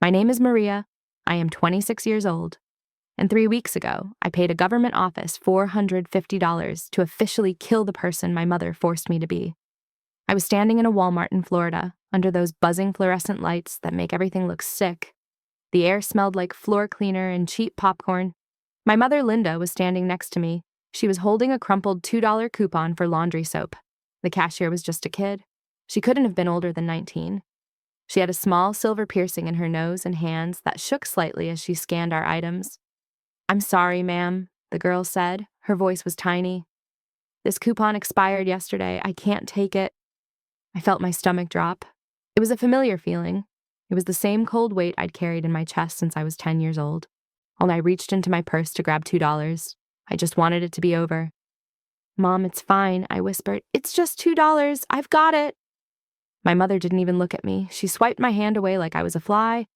My name is Maria. I am 26 years old. And 3 weeks ago, I paid a government office $450 to officially kill the person my mother forced me to be. I was standing in a Walmart in Florida, under those buzzing fluorescent lights that make everything look sick. The air smelled like floor cleaner and cheap popcorn. My mother, Linda, was standing next to me. She was holding a crumpled $2 coupon for laundry soap. The cashier was just a kid. She couldn't have been older than 19. She had a small silver piercing in her nose and hands that shook slightly as she scanned our items. "I'm sorry, ma'am," the girl said. Her voice was tiny. "This coupon expired yesterday. I can't take it." I felt my stomach drop. It was a familiar feeling. It was the same cold weight I'd carried in my chest since I was 10 years old. When I reached into my purse to grab $2, I just wanted it to be over. "Mom, it's fine," I whispered. "It's just $2. I've got it." My mother didn't even look at me. She swiped my hand away like I was a fly.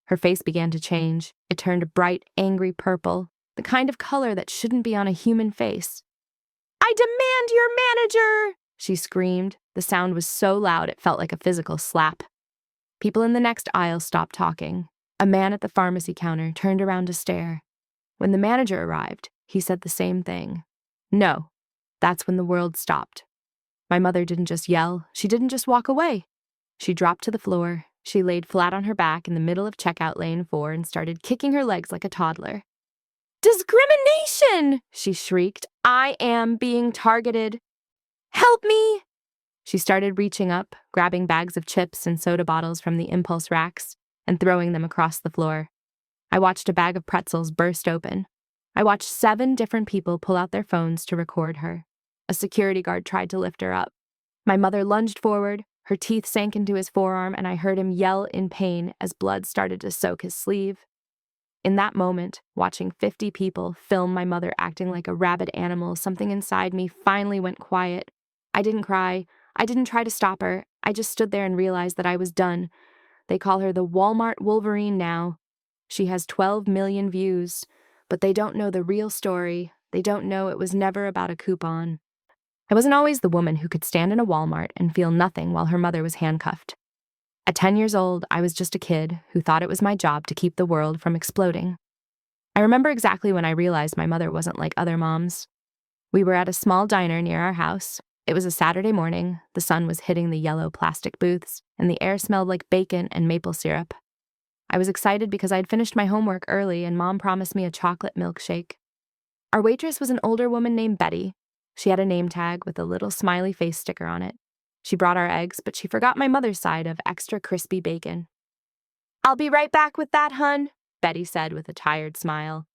Her face began to change. It turned a bright, angry purple, the kind of color that shouldn't be on a human face. "I demand your manager!" she screamed. The sound was so loud it felt like a physical slap. People in the next aisle stopped talking. A man at the pharmacy counter turned around to stare. When the manager arrived, he said the same thing. No, that's when the world stopped. My mother didn't just yell. She didn't just walk away. She dropped to the floor. She laid flat on her back in the middle of checkout lane 4 and started kicking her legs like a toddler. "Discrimination!" she shrieked. "I am being targeted. Help me!" She started reaching up, grabbing bags of chips and soda bottles from the impulse racks and throwing them across the floor. I watched a bag of pretzels burst open. I watched 7 different people pull out their phones to record her. A security guard tried to lift her up. My mother lunged forward, her teeth sank into his forearm, and I heard him yell in pain as blood started to soak his sleeve. In that moment, watching 50 people film my mother acting like a rabid animal, something inside me finally went quiet. I didn't cry. I didn't try to stop her. I just stood there and realized that I was done. They call her the Walmart Wolverine now. She has 12 million views, but they don't know the real story. They don't know it was never about a coupon. I wasn't always the woman who could stand in a Walmart and feel nothing while her mother was handcuffed. At 10 years old, I was just a kid who thought it was my job to keep the world from exploding. I remember exactly when I realized my mother wasn't like other moms. We were at a small diner near our house. It was a Saturday morning. The sun was hitting the yellow plastic booths, and the air smelled like bacon and maple syrup. I was excited because I'd finished my homework early and Mom promised me a chocolate milkshake. Our waitress was an older woman named Betty. She had a name tag with a little smiley face sticker on it. She brought our eggs, but she forgot my mother's side of extra crispy bacon. "I'll be right back with that, hun," Betty said with a tired smile.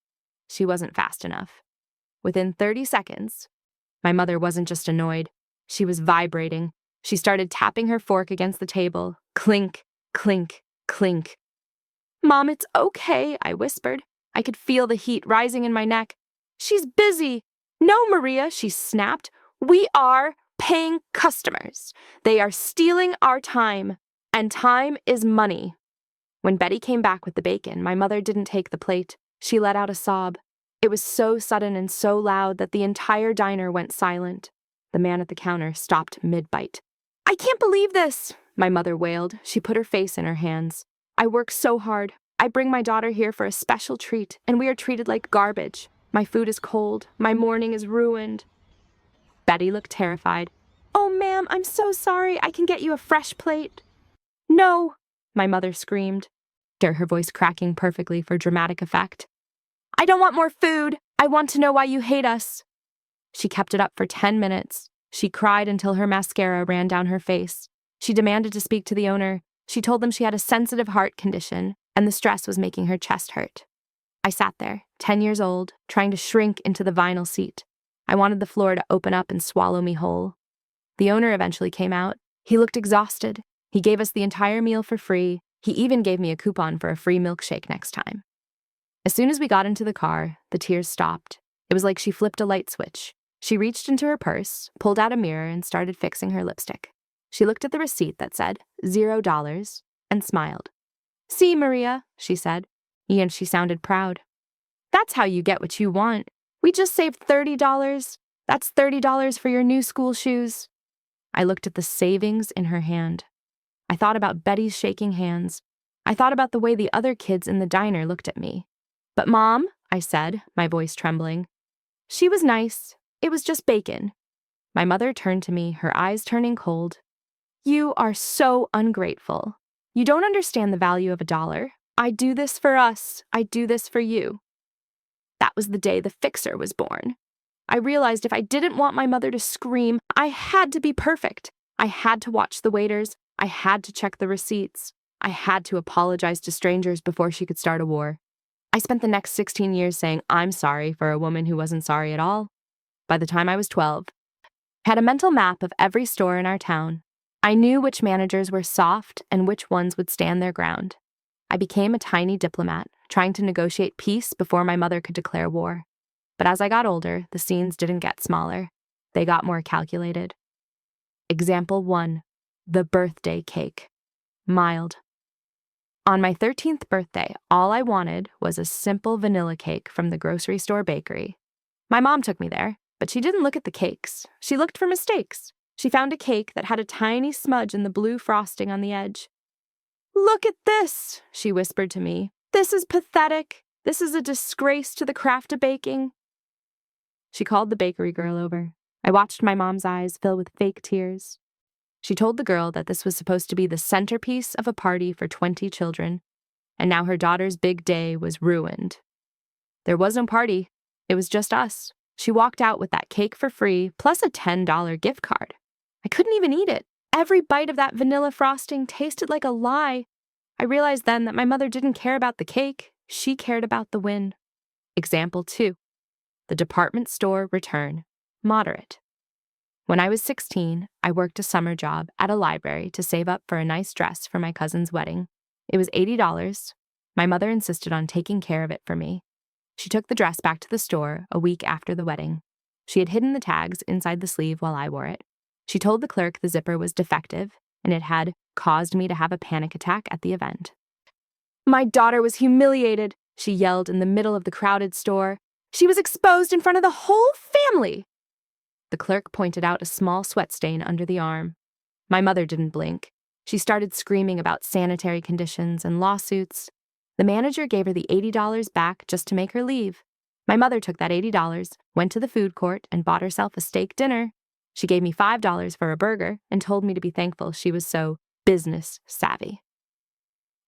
She wasn't fast enough. Within 30 seconds, my mother wasn't just annoyed. She was vibrating. She started tapping her fork against the table. Clink, clink, clink. "Mom, it's okay," I whispered. I could feel the heat rising in my neck. "She's busy." "No, Maria," she snapped. "We are paying customers. They are stealing our time, and time is money." When Betty came back with the bacon, my mother didn't take the plate. She let out a sob. It was so sudden and so loud that the entire diner went silent. The man at the counter stopped mid-bite. "I can't believe this," my mother wailed. She put her face in her hands. "I work so hard. I bring my daughter here for a special treat, and we are treated like garbage. My food is cold. My morning is ruined." Betty looked terrified. "Oh, ma'am, I'm so sorry. I can get you a fresh plate." "No," my mother screamed, her voice cracking perfectly for dramatic effect. "I don't want more food. I want to know why you hate us." She kept it up for 10 minutes. She cried until her mascara ran down her face. She demanded to speak to the owner. She told them she had a sensitive heart condition, and the stress was making her chest hurt. I sat there, 10 years old, trying to shrink into the vinyl seat. I wanted the floor to open up and swallow me whole. The owner eventually came out. He looked exhausted. He gave us the entire meal for free. He even gave me a coupon for a free milkshake next time. As soon as we got into the car, the tears stopped. It was like she flipped a light switch. She reached into her purse, pulled out a mirror, and started fixing her lipstick. She looked at the receipt that said $0 and smiled. "See, Maria," she said, and she sounded proud. "That's how you get what you want. We just saved $30. That's $30 for your new school shoes." I looked at the savings in her hand. I thought about Betty's shaking hands. I thought about the way the other kids in the diner looked at me. "But Mom," I said, my voice trembling. "She was nice. It was just bacon." My mother turned to me, her eyes turning cold. "You are so ungrateful. You don't understand the value of $1. I do this for us. I do this for you." That was the day the fixer was born. I realized if I didn't want my mother to scream, I had to be perfect. I had to watch the waiters. I had to check the receipts. I had to apologize to strangers before she could start a war. I spent the next 16 years saying I'm sorry for a woman who wasn't sorry at all. By the time I was 12, I had a mental map of every store in our town. I knew which managers were soft and which ones would stand their ground. I became a tiny diplomat, trying to negotiate peace before my mother could declare war. But as I got older, the scenes didn't get smaller. They got more calculated. Example 1. The birthday cake. Mild. On my 13th birthday, all I wanted was a simple vanilla cake from the grocery store bakery. My mom took me there, but she didn't look at the cakes. She looked for mistakes. She found a cake that had a tiny smudge in the blue frosting on the edge. "Look at this," she whispered to me. "This is pathetic. This is a disgrace to the craft of baking." She called the bakery girl over. I watched my mom's eyes fill with fake tears. She told the girl that this was supposed to be the centerpiece of a party for 20 children, and now her daughter's big day was ruined. There was no party. It was just us. She walked out with that cake for free, plus a $10 gift card. I couldn't even eat it. Every bite of that vanilla frosting tasted like a lie. I realized then that my mother didn't care about the cake. She cared about the win. Example 2. The department store return. Moderate. When I was 16, I worked a summer job at a library to save up for a nice dress for my cousin's wedding. It was $80. My mother insisted on taking care of it for me. She took the dress back to the store a week after the wedding. She had hidden the tags inside the sleeve while I wore it. She told the clerk the zipper was defective, and it had caused me to have a panic attack at the event. "My daughter was humiliated," she yelled in the middle of the crowded store. "She was exposed in front of the whole family." The clerk pointed out a small sweat stain under the arm. My mother didn't blink. She started screaming about sanitary conditions and lawsuits. The manager gave her the $80 back just to make her leave. My mother took that $80, went to the food court, and bought herself a steak dinner. She gave me $5 for a burger and told me to be thankful she was so business savvy.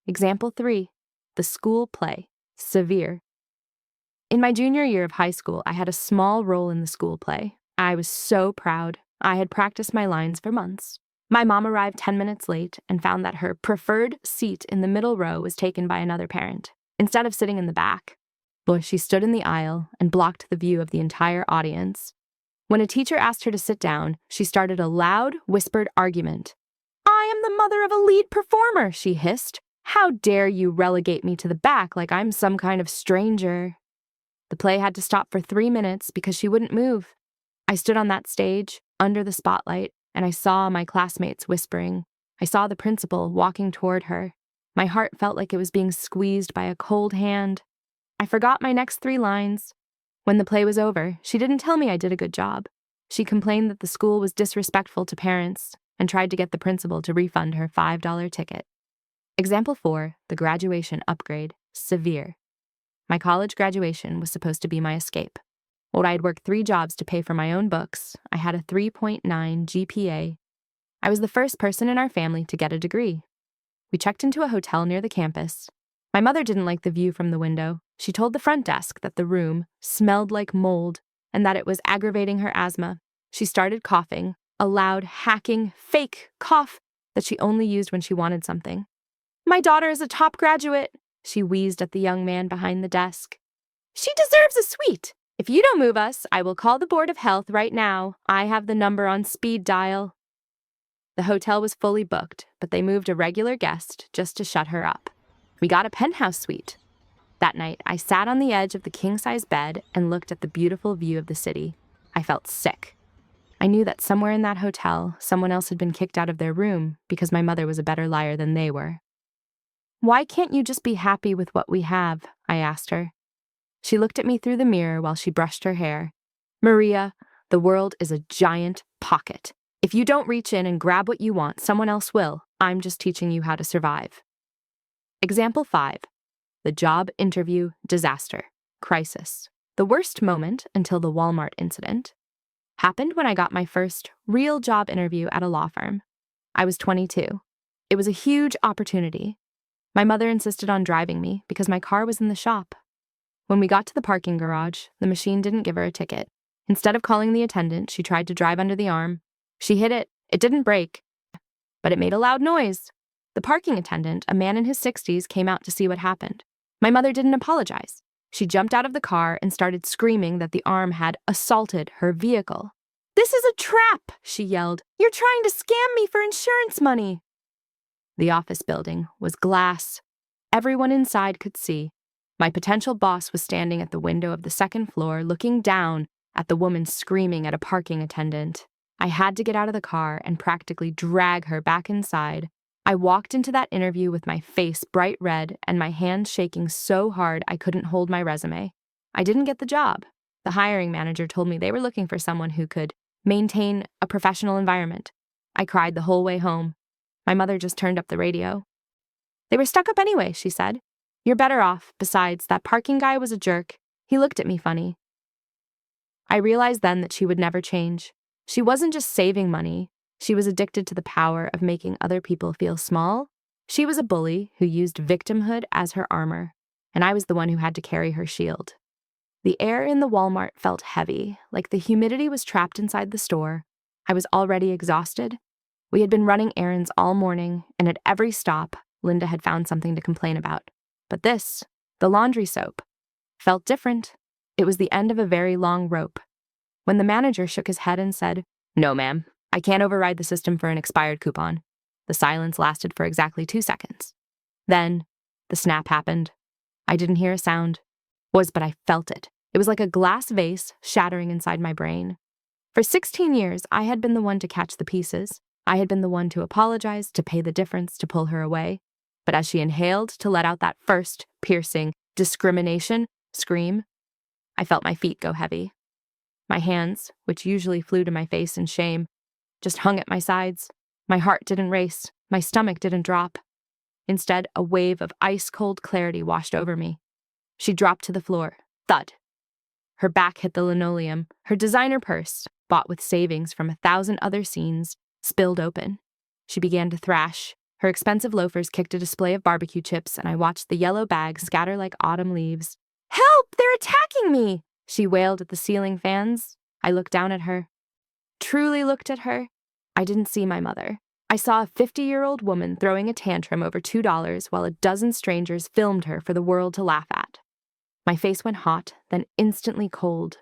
Example 3. The school play. Severe. In my junior year of high school, I had a small role in the school play. I was so proud. I had practiced my lines for months. My mom arrived 10 minutes late and found that her preferred seat in the middle row was taken by another parent, instead of sitting in the back. Boy, she stood in the aisle and blocked the view of the entire audience. When a teacher asked her to sit down, she started a loud, whispered argument. "I am the mother of a lead performer," she hissed. "How dare you relegate me to the back like I'm some kind of stranger?" The play had to stop for 3 minutes because she wouldn't move. I stood on that stage, under the spotlight, and I saw my classmates whispering. I saw the principal walking toward her. My heart felt like it was being squeezed by a cold hand. I forgot my next 3 lines. When the play was over, she didn't tell me I did a good job. She complained that the school was disrespectful to parents and tried to get the principal to refund her $5 ticket. Example 4, the graduation upgrade. Severe. My college graduation was supposed to be my escape. While I had worked 3 jobs to pay for my own books, I had a 3.9 GPA. I was the first person in our family to get a degree. We checked into a hotel near the campus. My mother didn't like the view from the window. She told the front desk that the room smelled like mold and that it was aggravating her asthma. She started coughing, a loud, hacking, fake cough that she only used when she wanted something. "My daughter is a top graduate," she wheezed at the young man behind the desk. "She deserves a suite. If you don't move us, I will call the Board of Health right now. I have the number on speed dial." The hotel was fully booked, but they moved a regular guest just to shut her up. We got a penthouse suite. That night, I sat on the edge of the king-size bed and looked at the beautiful view of the city. I felt sick. I knew that somewhere in that hotel, someone else had been kicked out of their room because my mother was a better liar than they were. "Why can't you just be happy with what we have?" I asked her. She looked at me through the mirror while she brushed her hair. "Maria, the world is a giant pocket. If you don't reach in and grab what you want, someone else will. I'm just teaching you how to survive." Example 5. The job interview disaster. Crisis. The worst moment until the Walmart incident happened when I got my first real job interview at a law firm. I was 22. It was a huge opportunity. My mother insisted on driving me because my car was in the shop. When we got to the parking garage, the machine didn't give her a ticket. Instead of calling the attendant, she tried to drive under the arm. She hit it. It didn't break, but it made a loud noise. The parking attendant, a man in his 60s, came out to see what happened. My mother didn't apologize. She jumped out of the car and started screaming that the arm had assaulted her vehicle. "This is a trap," she yelled. "You're trying to scam me for insurance money." The office building was glass. Everyone inside could see. My potential boss was standing at the window of the second floor, looking down at the woman screaming at a parking attendant. I had to get out of the car and practically drag her back inside. I walked into that interview with my face bright red and my hands shaking so hard I couldn't hold my resume. I didn't get the job. The hiring manager told me they were looking for someone who could maintain a professional environment. I cried the whole way home. My mother just turned up the radio. "They were stuck up anyway," she said. "You're better off. Besides, that parking guy was a jerk. He looked at me funny." I realized then that she would never change. She wasn't just saving money. She was addicted to the power of making other people feel small. She was a bully who used victimhood as her armor, and I was the one who had to carry her shield. The air in the Walmart felt heavy, like the humidity was trapped inside the store. I was already exhausted. We had been running errands all morning, and at every stop, Linda had found something to complain about. But this, the laundry soap, felt different. It was the end of a very long rope. When the manager shook his head and said, "No, ma'am, I can't override the system for an expired coupon," the silence lasted for exactly 2 seconds. Then, the snap happened. I didn't hear a sound, but I felt it. It was like a glass vase shattering inside my brain. For 16 years, I had been the one to catch the pieces. I had been the one to apologize, to pay the difference, to pull her away. But as she inhaled to let out that first, piercing, discrimination scream, I felt my feet go heavy. My hands, which usually flew to my face in shame, just hung at my sides. My heart didn't race. My stomach didn't drop. Instead, a wave of ice-cold clarity washed over me. She dropped to the floor. Thud. Her back hit the linoleum. Her designer purse, bought with savings from 1,000 other scenes, spilled open. She began to thrash. Her expensive loafers kicked a display of barbecue chips, and I watched the yellow bags scatter like autumn leaves. "Help! They're attacking me!" she wailed at the ceiling fans. I looked down at her. Truly looked at her. I didn't see my mother. I saw a 50-year-old woman throwing a tantrum over $2 while a dozen strangers filmed her for the world to laugh at. My face went hot, then instantly cold.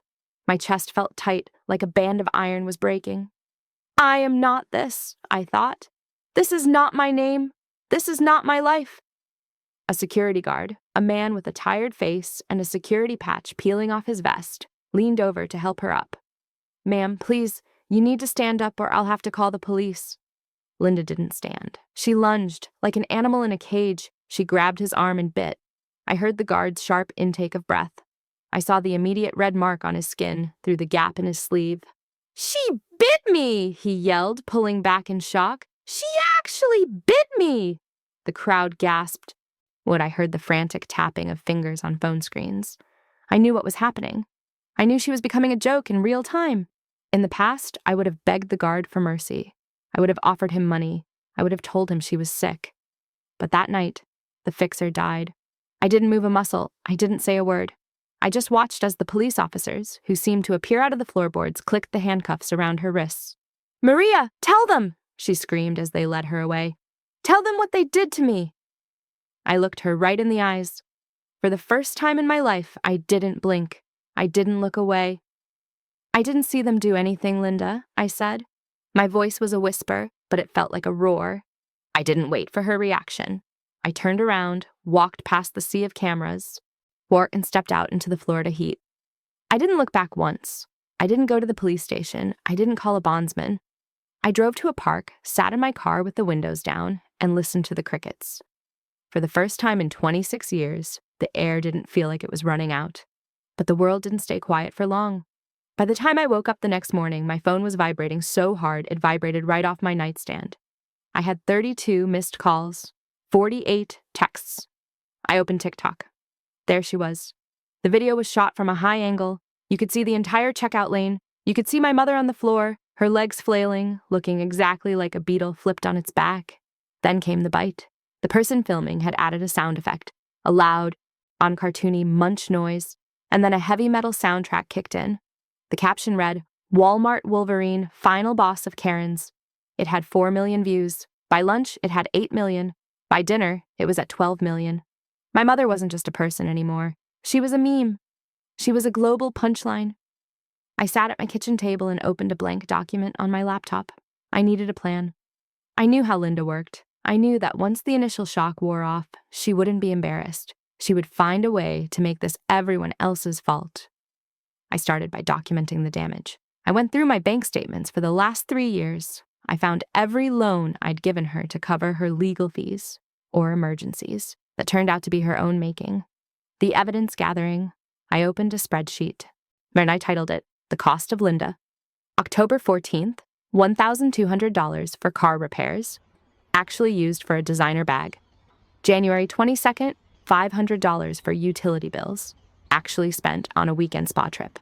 My chest felt tight, like a band of iron was breaking. "I am not this," I thought. "This is not my name. This is not my life." A security guard, a man with a tired face and a security patch peeling off his vest, leaned over to help her up. "Ma'am, please, you need to stand up or I'll have to call the police." Linda didn't stand. She lunged, like an animal in a cage. She grabbed his arm and bit. I heard the guard's sharp intake of breath. I saw the immediate red mark on his skin, through the gap in his sleeve. "She bit me!" he yelled, pulling back in shock. "She actually bit me!" The crowd gasped. I heard the frantic tapping of fingers on phone screens. I knew what was happening. I knew she was becoming a joke in real time. In the past, I would have begged the guard for mercy. I would have offered him money. I would have told him she was sick. But that night, the fixer died. I didn't move a muscle. I didn't say a word. I just watched as the police officers, who seemed to appear out of the floorboards, clicked the handcuffs around her wrists. "Maria, tell them!" she screamed as they led her away. "Tell them what they did to me!" I looked her right in the eyes. For the first time in my life, I didn't blink. I didn't look away. "I didn't see them do anything, Linda," I said. My voice was a whisper, but it felt like a roar. I didn't wait for her reaction. I turned around, walked past the sea of cameras, and stepped out into the Florida heat. I didn't look back once. I didn't go to the police station. I didn't call a bondsman. I drove to a park, sat in my car with the windows down, and listened to the crickets. For the first time in 26 years, the air didn't feel like it was running out. But the world didn't stay quiet for long. By the time I woke up the next morning, my phone was vibrating so hard it vibrated right off my nightstand. I had 32 missed calls, 48 texts. I opened TikTok. There she was. The video was shot from a high angle. You could see the entire checkout lane. You could see my mother on the floor, her legs flailing, looking exactly like a beetle flipped on its back. Then came the bite. The person filming had added a sound effect, a loud, on-cartoony munch noise, and then a heavy metal soundtrack kicked in. The caption read, "Walmart Wolverine, final boss of Karens." It had 4 million views. By lunch, it had 8 million. By dinner, it was at 12 million. My mother wasn't just a person anymore. She was a meme. She was a global punchline. I sat at my kitchen table and opened a blank document on my laptop. I needed a plan. I knew how Linda worked. I knew that once the initial shock wore off, she wouldn't be embarrassed. She would find a way to make this everyone else's fault. I started by documenting the damage. I went through my bank statements for the last 3 years. I found every loan I'd given her to cover her legal fees or emergencies that turned out to be her own making. The evidence gathering, I opened a spreadsheet, and I titled it, "The Cost of Linda." October 14th, $1,200 for car repairs, actually used for a designer bag. January 22nd, $500 for utility bills, actually spent on a weekend spa trip.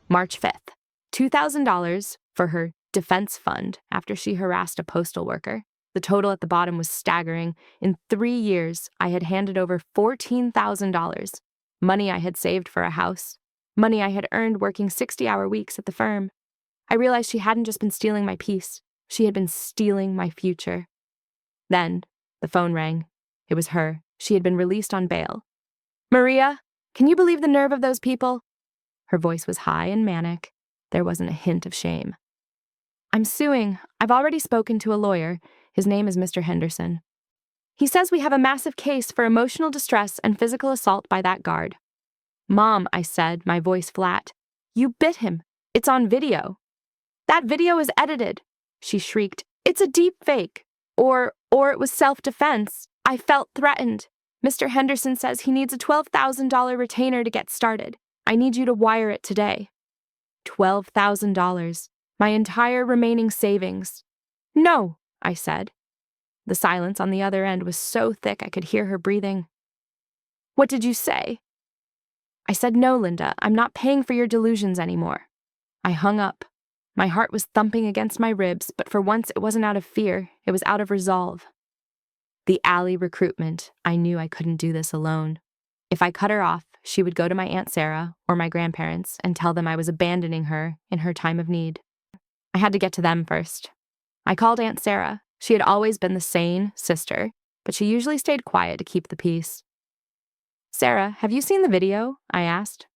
March 5th, $2,000 for her defense fund after she harassed a postal worker. The total at the bottom was staggering. In 3 years, I had handed over $14,000, money I had saved for a house, money I had earned working 60-hour weeks at the firm. I realized she hadn't just been stealing my peace, she had been stealing my future. Then, the phone rang. It was her. She had been released on bail. "Maria, can you believe the nerve of those people?" Her voice was high and manic. There wasn't a hint of shame. "I'm suing. I've already spoken to a lawyer. His name is Mr. Henderson. He says we have a massive case for emotional distress and physical assault by that guard." "Mom," I said, my voice flat, "you bit him. It's on video." "That video is edited," she shrieked. "It's a deep fake. Or it was self-defense. I felt threatened. Mr. Henderson says he needs a $12,000 retainer to get started. I need you to wire it today." $12,000. My entire remaining savings. "No," I said. The silence on the other end was so thick I could hear her breathing. "What did you say?" I said, "No, Linda, I'm not paying for your delusions anymore." I hung up. My heart was thumping against my ribs, but for once it wasn't out of fear, it was out of resolve. The alley recruitment, I knew I couldn't do this alone. If I cut her off, she would go to my Aunt Sarah or my grandparents and tell them I was abandoning her in her time of need. I had to get to them first. I called Aunt Sarah. She had always been the sane sister, but she usually stayed quiet to keep the peace. "Sarah, have you seen the video?" I asked.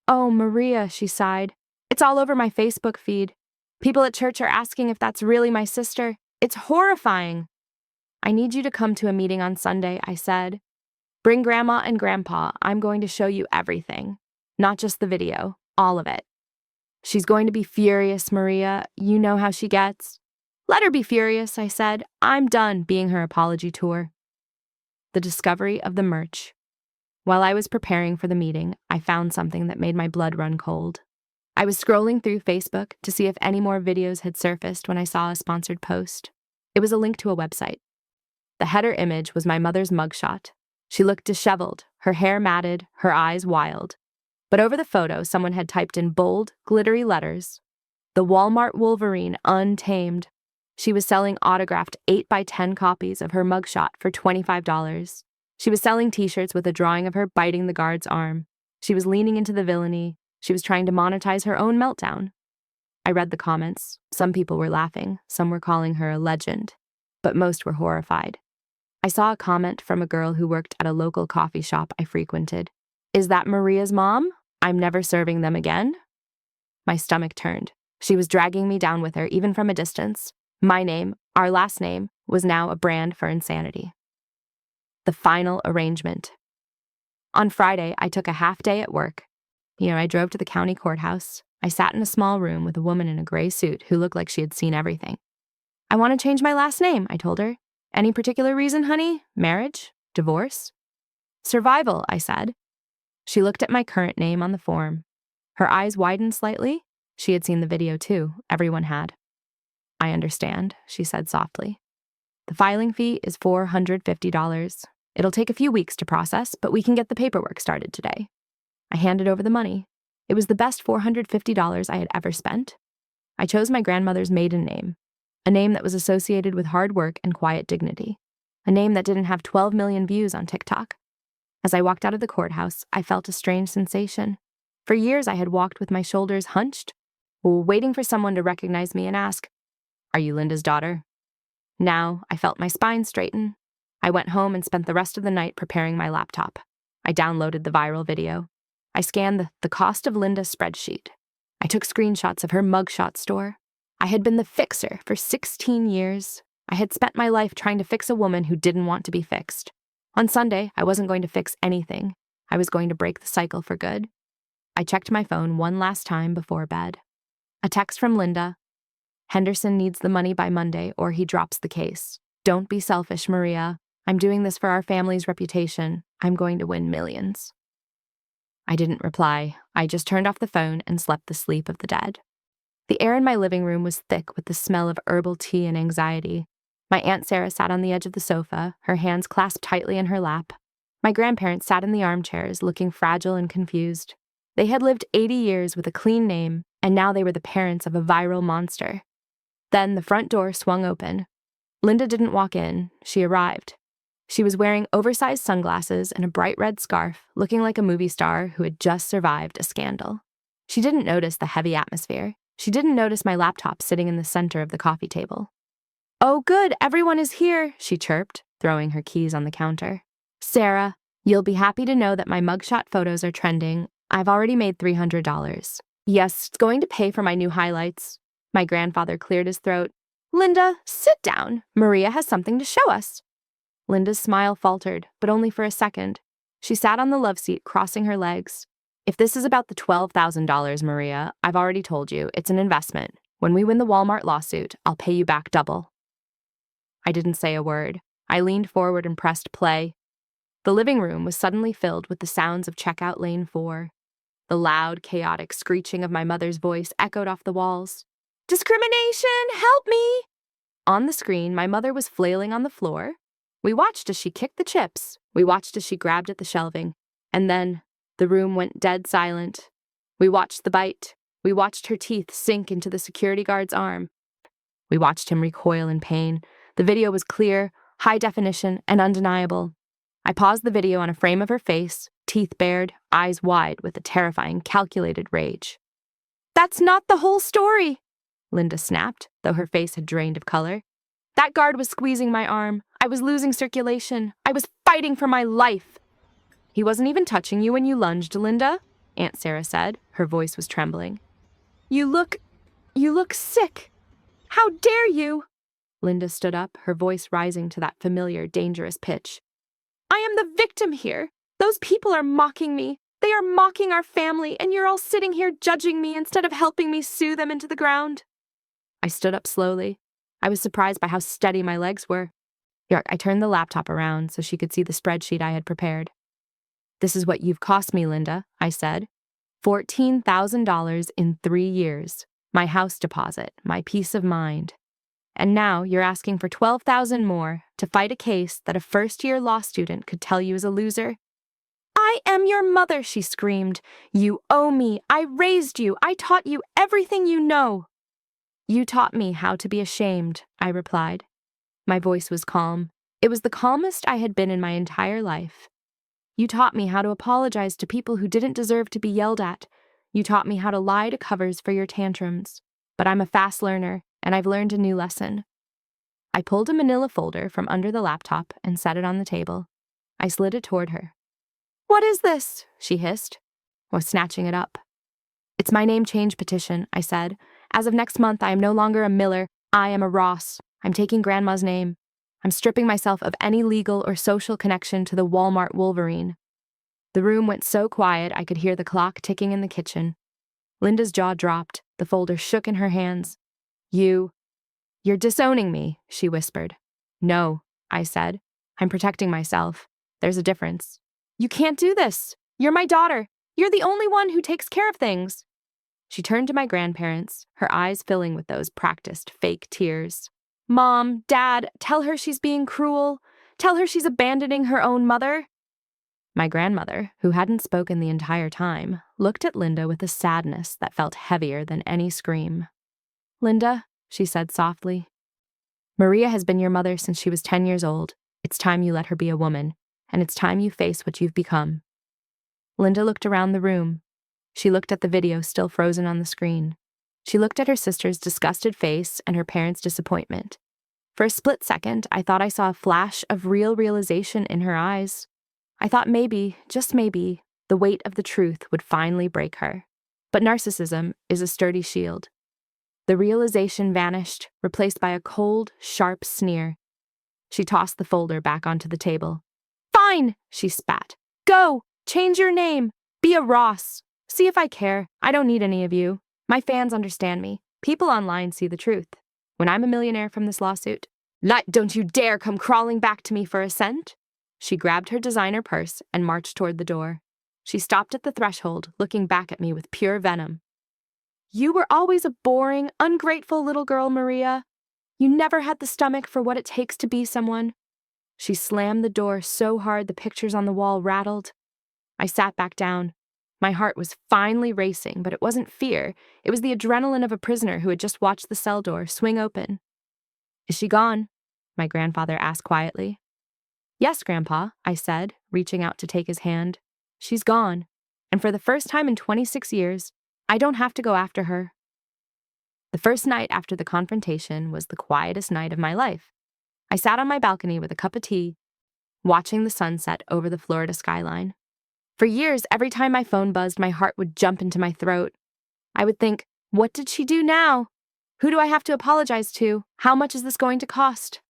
"Oh, Maria," she sighed. "It's all over my Facebook feed. People at church are asking if that's really my sister. It's horrifying." "I need you to come to a meeting on Sunday," I said. "Bring Grandma and Grandpa. I'm going to show you everything. Not just the video, all of it." "She's going to be furious, Maria. You know how she gets." "Let her be furious," I said. "I'm done being her apology tour." The discovery of the merch. While I was preparing for the meeting, I found something that made my blood run cold. I was scrolling through Facebook to see if any more videos had surfaced when I saw a sponsored post. It was a link to a website. The header image was my mother's mugshot. She looked disheveled, her hair matted, her eyes wild. But over the photo, someone had typed in bold, glittery letters, "The Walmart Wolverine Untamed." She was selling autographed 8x10 copies of her mugshot for $25. She was selling t-shirts with a drawing of her biting the guard's arm. She was leaning into the villainy. She was trying to monetize her own meltdown. I read the comments. Some people were laughing. Some were calling her a legend. But most were horrified. I saw a comment from a girl who worked at a local coffee shop I frequented. "Is that Maria's mom? I'm never serving them again." My stomach turned. She was dragging me down with her, even from a distance. My name, our last name, was now a brand for insanity. The final arrangement. On Friday, I took a half day at work. I drove to the county courthouse. I sat in a small room with a woman in a gray suit who looked like she had seen everything. "I want to change my last name," I told her. "Any particular reason, honey? Marriage? Divorce?" "Survival," I said. She looked at my current name on the form. Her eyes widened slightly. She had seen the video too. Everyone had. "I understand," she said softly. The filing fee is $450. It'll take a few weeks to process, but we can get the paperwork started today. I handed over the money. It was the best $450 I had ever spent. I chose my grandmother's maiden name, a name that was associated with hard work and quiet dignity, a name that didn't have 12 million views on TikTok. As I walked out of the courthouse, I felt a strange sensation. For years, I had walked with my shoulders hunched, waiting for someone to recognize me and ask, "Are you Linda's daughter?" Now, I felt my spine straighten. I went home and spent the rest of the night preparing my laptop. I downloaded the viral video. I scanned the cost of Linda spreadsheet. I took screenshots of her mugshot store. I had been the fixer for 16 years. I had spent my life trying to fix a woman who didn't want to be fixed. On Sunday, I wasn't going to fix anything. I was going to break the cycle for good. I checked my phone one last time before bed. A text from Linda. "Henderson needs the money by Monday or he drops the case. Don't be selfish, Maria. I'm doing this for our family's reputation. I'm going to win millions." I didn't reply. I just turned off the phone and slept the sleep of the dead. The air in my living room was thick with the smell of herbal tea and anxiety. My Aunt Sarah sat on the edge of the sofa, her hands clasped tightly in her lap. My grandparents sat in the armchairs, looking fragile and confused. They had lived 80 years with a clean name, and now they were the parents of a viral monster. Then the front door swung open. Linda didn't walk in. She arrived. She was wearing oversized sunglasses and a bright red scarf, looking like a movie star who had just survived a scandal. She didn't notice the heavy atmosphere. She didn't notice my laptop sitting in the center of the coffee table. "Oh, good, everyone is here," she chirped, throwing her keys on the counter. "Sarah, you'll be happy to know that my mugshot photos are trending. I've already made $300. Yes, it's going to pay for my new highlights." My grandfather cleared his throat. "Linda, sit down. Maria has something to show us." Linda's smile faltered, but only for a second. She sat on the love seat, crossing her legs. "If this is about the $12,000, Maria, I've already told you, it's an investment. When we win the Walmart lawsuit, I'll pay you back double." I didn't say a word. I leaned forward and pressed play. The living room was suddenly filled with the sounds of checkout lane 4. The loud, chaotic screeching of my mother's voice echoed off the walls. "Discrimination! Help me!" On the screen, my mother was flailing on the floor. We watched as she kicked the chips. We watched as she grabbed at the shelving. And then the room went dead silent. We watched the bite. We watched her teeth sink into the security guard's arm. We watched him recoil in pain. The video was clear, high definition, and undeniable. I paused the video on a frame of her face, teeth bared, eyes wide with a terrifying, calculated rage. "That's not the whole story," Linda snapped, though her face had drained of color. "That guard was squeezing my arm. I was losing circulation. I was fighting for my life." "He wasn't even touching you when you lunged, Linda," Aunt Sarah said. Her voice was trembling. You look sick. How dare you?" Linda stood up, her voice rising to that familiar, dangerous pitch. "I am the victim here. Those people are mocking me. They are mocking our family, and you're all sitting here judging me instead of helping me sue them into the ground." I stood up slowly. I was surprised by how steady my legs were. I turned the laptop around so she could see the spreadsheet I had prepared. "This is what you've cost me, Linda," I said. $14,000 in 3 years. My house deposit, my peace of mind. And now you're asking for $12,000 more to fight a case that a first-year law student could tell you is a loser? "I am your mother," she screamed. "You owe me. I raised you. I taught you everything you know." "You taught me how to be ashamed," I replied. My voice was calm. It was the calmest I had been in my entire life. "You taught me how to apologize to people who didn't deserve to be yelled at. You taught me how to lie to covers for your tantrums. But I'm a fast learner, and I've learned a new lesson." I pulled a manila folder from under the laptop and set it on the table. I slid it toward her. "What is this?" she hissed, was snatching it up. "It's my name change petition," I said. "As of next month, I am no longer a Miller. I am a Ross. I'm taking Grandma's name. I'm stripping myself of any legal or social connection to the Walmart Wolverine." The room went so quiet I could hear the clock ticking in the kitchen. Linda's jaw dropped. The folder shook in her hands. You're disowning me," she whispered. "No," I said. "I'm protecting myself. There's a difference." "You can't do this. You're my daughter. You're the only one who takes care of things." She turned to my grandparents, her eyes filling with those practiced fake tears. Mom, Dad, tell her she's being cruel. Tell her she's abandoning her own mother. My grandmother, who hadn't spoken the entire time, looked at Linda with a sadness that felt heavier than any scream. Linda, she said softly, Maria has been your mother since she was 10 years old. It's time you let her be a woman, and it's time you face what you've become. Linda looked around the room. She looked at the video still frozen on the screen. She looked at her sister's disgusted face and her parents' disappointment. For a split second, I thought I saw a flash of real realization in her eyes. I thought maybe, just maybe, the weight of the truth would finally break her. But narcissism is a sturdy shield. The realization vanished, replaced by a cold, sharp sneer. She tossed the folder back onto the table. Fine, she spat. Go, change your name. Be a Ross. See if I care. I don't need any of you. My fans understand me. People online see the truth. When I'm a millionaire from this lawsuit, don't you dare come crawling back to me for a cent. She grabbed her designer purse and marched toward the door. She stopped at the threshold, looking back at me with pure venom. You were always a boring, ungrateful little girl, Maria. You never had the stomach for what it takes to be someone. She slammed the door so hard the pictures on the wall rattled. I sat back down. My heart was finally racing, but it wasn't fear. It was the adrenaline of a prisoner who had just watched the cell door swing open. Is she gone? My grandfather asked quietly. Yes, Grandpa, I said, reaching out to take his hand. She's gone, and for the first time in 26 years, I don't have to go after her. The first night after the confrontation was the quietest night of my life. I sat on my balcony with a cup of tea, watching the sunset over the Florida skyline. For years, every time my phone buzzed, my heart would jump into my throat. I would think, what did she do now? Who do I have to apologize to? How much is this going to cost?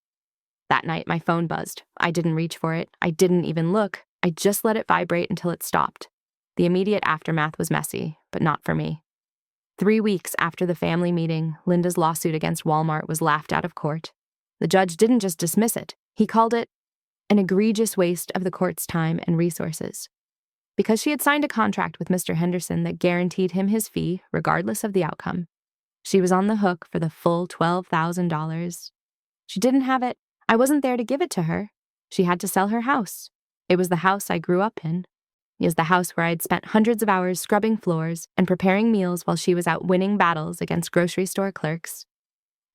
That night, my phone buzzed. I didn't reach for it. I didn't even look. I just let it vibrate until it stopped. The immediate aftermath was messy, but not for me. 3 weeks after the family meeting, Linda's lawsuit against Walmart was laughed out of court. The judge didn't just dismiss it. He called it an egregious waste of the court's time and resources. Because she had signed a contract with Mr. Henderson that guaranteed him his fee, regardless of the outcome. She was on the hook for the full $12,000. She didn't have it. I wasn't there to give it to her. She had to sell her house. It was the house I grew up in. It was the house where I'd spent hundreds of hours scrubbing floors and preparing meals while she was out winning battles against grocery store clerks.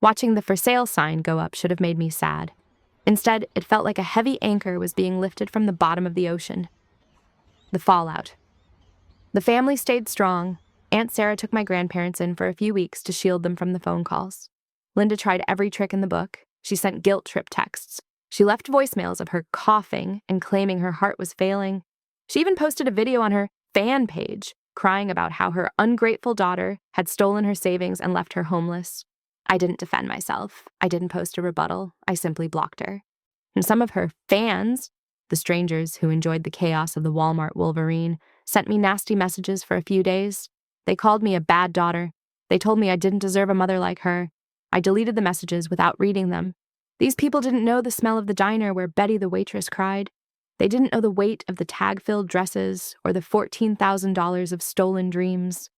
Watching the for sale sign go up should have made me sad. Instead, it felt like a heavy anchor was being lifted from the bottom of the ocean. The fallout. The family stayed strong. Aunt Sarah took my grandparents in for a few weeks to shield them from the phone calls. Linda tried every trick in the book. She sent guilt trip texts. She left voicemails of her coughing and claiming her heart was failing. She even posted a video on her fan page, crying about how her ungrateful daughter had stolen her savings and left her homeless. I didn't defend myself. I didn't post a rebuttal. I simply blocked her. And some of her fans, the strangers who enjoyed the chaos of the Walmart Wolverine, sent me nasty messages for a few days. They called me a bad daughter. They told me I didn't deserve a mother like her. I deleted the messages without reading them. These people didn't know the smell of the diner where Betty the waitress cried. They didn't know the weight of the tag-filled dresses or the $14,000 of stolen dreams.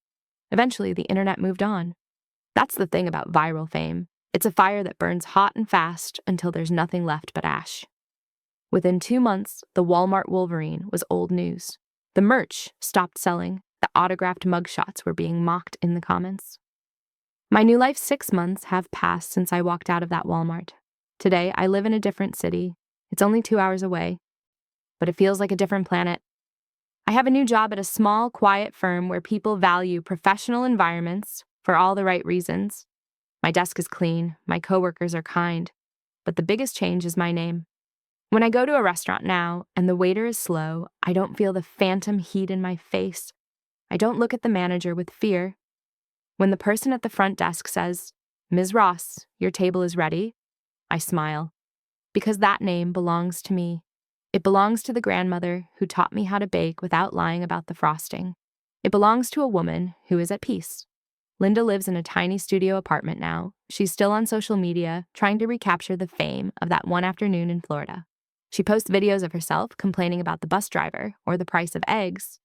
Eventually, the internet moved on. That's the thing about viral fame. It's a fire that burns hot and fast until there's nothing left but ash. Within 2 months, the Walmart Wolverine was old news. The merch stopped selling. The autographed mugshots were being mocked in the comments. My new life 6 months have passed since I walked out of that Walmart. Today, I live in a different city. It's only 2 hours away, but it feels like a different planet. I have a new job at a small, quiet firm where people value professional environments for all the right reasons. My desk is clean, my coworkers are kind, but the biggest change is my name. When I go to a restaurant now and the waiter is slow, I don't feel the phantom heat in my face. I don't look at the manager with fear. When the person at the front desk says, "Ms. Ross, your table is ready," I smile, because that name belongs to me. It belongs to the grandmother who taught me how to bake without lying about the frosting. It belongs to a woman who is at peace. Linda lives in a tiny studio apartment now. She's still on social media, trying to recapture the fame of that one afternoon in Florida. She posts videos of herself complaining about the bus driver or the price of eggs.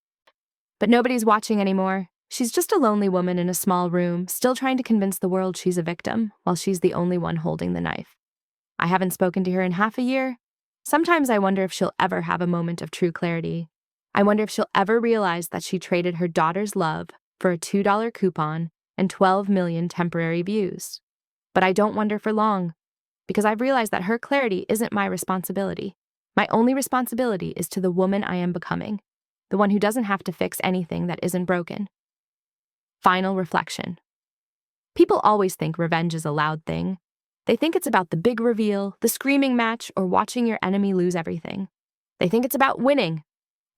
But nobody's watching anymore. She's just a lonely woman in a small room, still trying to convince the world she's a victim, while she's the only one holding the knife. I haven't spoken to her in half a year. Sometimes I wonder if she'll ever have a moment of true clarity. I wonder if she'll ever realize that she traded her daughter's love for a $2 coupon and 12 million temporary views. But I don't wonder for long, because I've realized that her clarity isn't my responsibility. My only responsibility is to the woman I am becoming, the one who doesn't have to fix anything that isn't broken. Final reflection. People always think revenge is a loud thing. They think it's about the big reveal, the screaming match, or watching your enemy lose everything. They think it's about winning.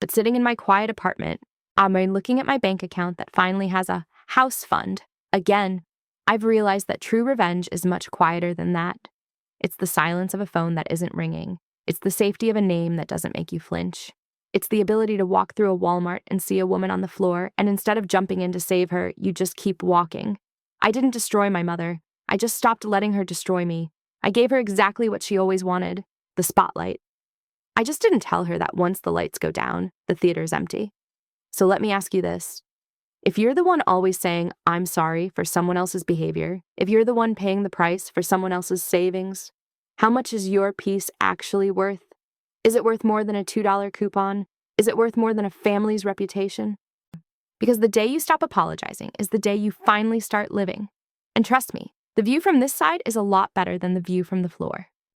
But sitting in my quiet apartment, I'm looking at my bank account that finally has a house fund. Again, I've realized that true revenge is much quieter than that. It's the silence of a phone that isn't ringing. It's the safety of a name that doesn't make you flinch. It's the ability to walk through a Walmart and see a woman on the floor, and instead of jumping in to save her, you just keep walking. I didn't destroy my mother. I just stopped letting her destroy me. I gave her exactly what she always wanted, the spotlight. I just didn't tell her that once the lights go down, the theater's empty. So let me ask you this. If you're the one always saying, I'm sorry for someone else's behavior, if you're the one paying the price for someone else's savings, how much is your peace actually worth? Is it worth more than a $2 coupon? Is it worth more than a family's reputation? Because the day you stop apologizing is the day you finally start living. And trust me, the view from this side is a lot better than the view from the floor.